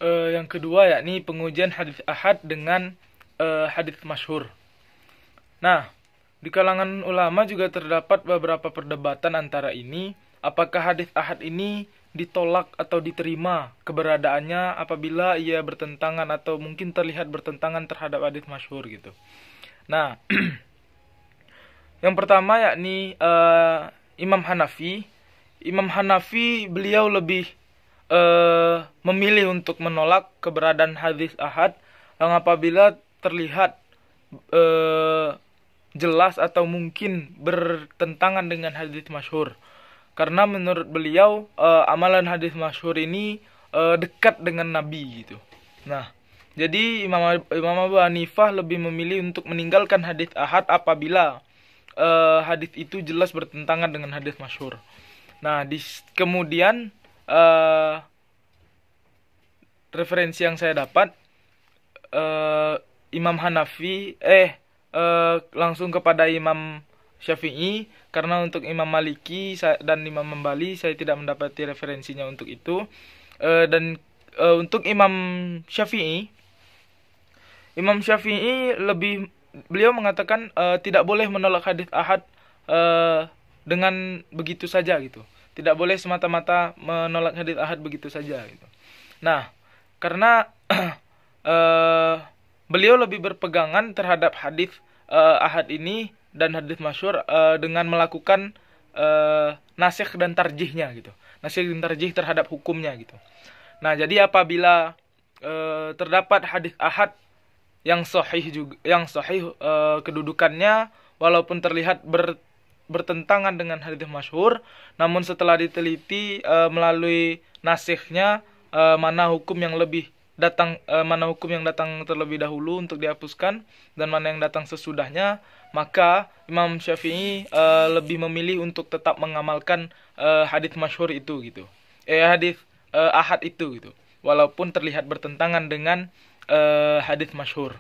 Yang kedua yakni pengujian hadis ahad dengan hadis masyhur. Nah, di kalangan ulama juga terdapat beberapa perdebatan antara ini, apakah hadis ahad ini ditolak atau diterima keberadaannya apabila ia bertentangan atau mungkin terlihat bertentangan terhadap hadis masyhur gitu. Nah, yang pertama yakni Imam Hanafi. Imam Hanafi beliau lebih memilih untuk menolak keberadaan hadis ahad yang apabila terlihat jelas atau mungkin bertentangan dengan hadis masyhur. Karena menurut beliau amalan hadis masyhur ini dekat dengan Nabi gitu. Nah, jadi Imam Abu Hanifah lebih memilih untuk meninggalkan hadis ahad apabila hadis itu jelas bertentangan dengan hadis masyhur. Nah, kemudian referensi yang saya dapat Imam Hanafi langsung kepada Imam Syafi'i, karena untuk Imam Maliki dan Imam Hambali saya tidak mendapati referensinya untuk itu. Dan untuk Imam Syafi'i beliau mengatakan tidak boleh menolak hadis ahad dengan begitu saja gitu. Tidak boleh semata-mata menolak hadis ahad begitu saja gitu. Nah, karena beliau lebih berpegangan terhadap hadis ahad ini dan hadis masyhur dengan melakukan nasikh dan tarjihnya gitu. Nasikh dan tarjih terhadap hukumnya gitu. Nah, jadi apabila terdapat hadis ahad yang sahih kedudukannya walaupun terlihat bertentangan dengan hadis masyhur, namun setelah diteliti melalui nasikhnya mana hukum yang datang terlebih dahulu untuk dihapuskan dan mana yang datang sesudahnya, maka Imam Syafi'i lebih memilih untuk tetap mengamalkan hadis masyhur itu gitu. Hadis ahad itu gitu. Walaupun terlihat bertentangan dengan hadis masyhur.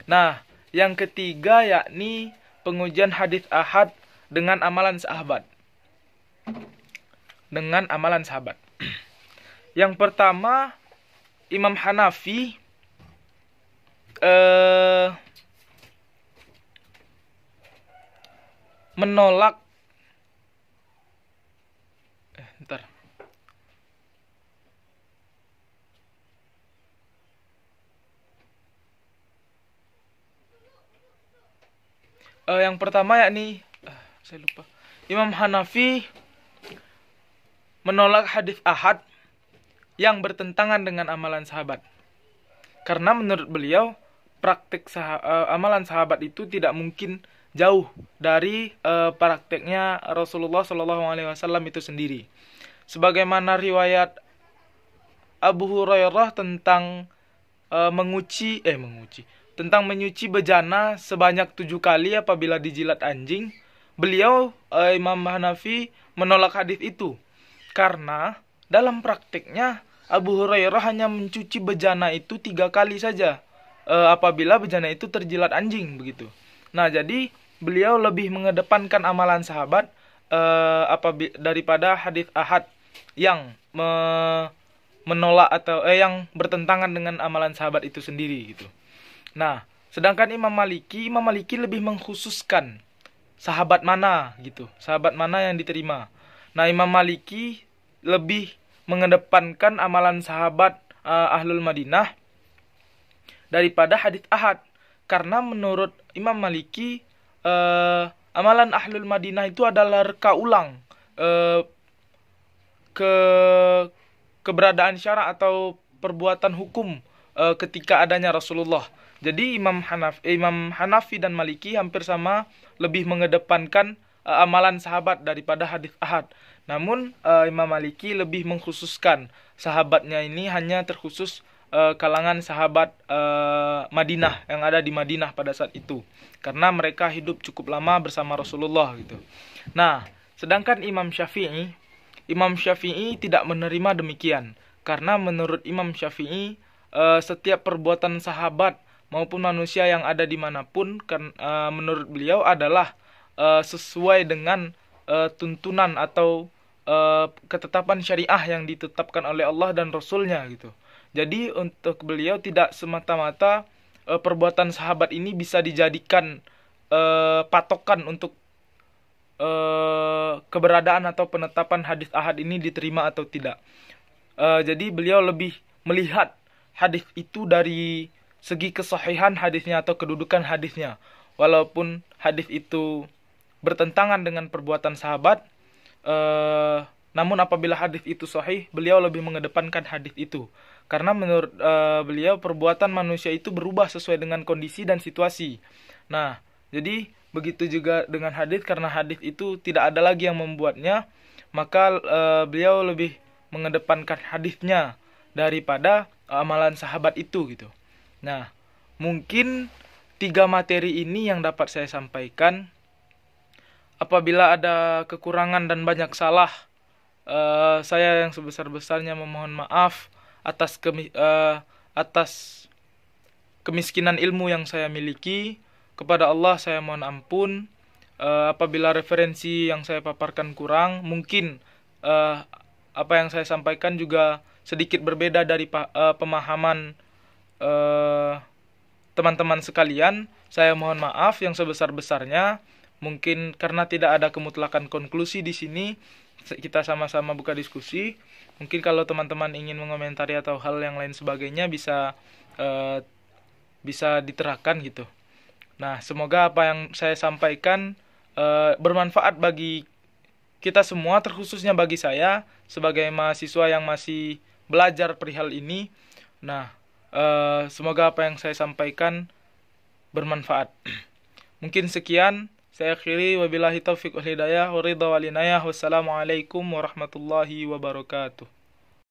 Nah, yang ketiga yakni pengujian hadis ahad dengan amalan sahabat. Dengan amalan sahabat. Yang pertama, Imam Hanafi menolak yang pertama yakni saya lupa. Imam Hanafi menolak hadis ahad yang bertentangan dengan amalan sahabat. Karena menurut beliau praktik amalan sahabat itu tidak mungkin jauh dari prakteknya Rasulullah SAW itu sendiri. Sebagaimana riwayat Abu Hurairah tentang menyuci bejana sebanyak 7 kali apabila dijilat anjing, beliau Imam Hanafi menolak hadis itu karena dalam praktiknya Abu Hurairah hanya mencuci bejana itu 3 kali saja apabila bejana itu terjilat anjing begitu. Nah, jadi beliau lebih mengedepankan amalan sahabat daripada hadis ahad yang menolak atau yang bertentangan dengan amalan sahabat itu sendiri gitu. Nah, sedangkan Imam Maliki lebih mengkhususkan sahabat mana gitu, sahabat mana yang diterima. Nah, Imam Maliki lebih mengedepankan amalan sahabat Ahlul Madinah daripada hadis ahad. Karena menurut Imam Maliki amalan Ahlul Madinah itu adalah reka ulang keberadaan syara atau perbuatan hukum ketika adanya Rasulullah. Jadi Imam Hanafi dan Maliki hampir sama, lebih mengedepankan amalan sahabat daripada hadis ahad. Namun Imam Maliki lebih mengkhususkan sahabatnya ini hanya terkhusus kalangan sahabat Madinah yang ada di Madinah pada saat itu, karena mereka hidup cukup lama bersama Rasulullah gitu. Nah, sedangkan Imam Syafi'i tidak menerima demikian, karena menurut Imam Syafi'i setiap perbuatan sahabat maupun manusia yang ada dimanapun menurut beliau adalah sesuai dengan tuntunan atau ketetapan syariah yang ditetapkan oleh Allah dan Rasulnya gitu. Jadi untuk beliau tidak semata-mata perbuatan sahabat ini bisa dijadikan patokan untuk keberadaan atau penetapan hadis ahad ini diterima atau tidak. Jadi beliau lebih melihat hadis itu dari segi kesahihan hadisnya atau kedudukan hadisnya. Walaupun hadis itu bertentangan dengan perbuatan sahabat, namun apabila hadis itu sahih, beliau lebih mengedepankan hadis itu. Karena menurut beliau perbuatan manusia itu berubah sesuai dengan kondisi dan situasi. Nah, jadi begitu juga dengan hadis, karena hadis itu tidak ada lagi yang membuatnya, maka beliau lebih mengedepankan hadisnya daripada amalan sahabat itu gitu. Nah, mungkin 3 materi ini yang dapat saya sampaikan. Apabila ada kekurangan dan banyak salah, saya yang sebesar-besarnya memohon maaf atas kemiskinan ilmu yang saya miliki. Kepada Allah saya mohon ampun apabila referensi yang saya paparkan kurang. Mungkin apa yang saya sampaikan juga sedikit berbeda dari pemahaman teman-teman sekalian. Saya mohon maaf yang sebesar-besarnya. Mungkin karena tidak ada kemutlakan konklusi di sini, kita sama-sama buka diskusi. Mungkin kalau teman-teman ingin mengomentari atau hal yang lain sebagainya bisa diterahkan gitu. Nah, semoga apa yang saya sampaikan bermanfaat bagi kita semua, terkhususnya bagi saya sebagai mahasiswa yang masih belajar perihal ini. Nah, semoga apa yang saya sampaikan bermanfaat. Mungkin sekian. Saya akhiri, wabillahi taufiq wal hidayah, wa ridha wal inayah. Wassalamualaikum warahmatullahi wabarakatuh.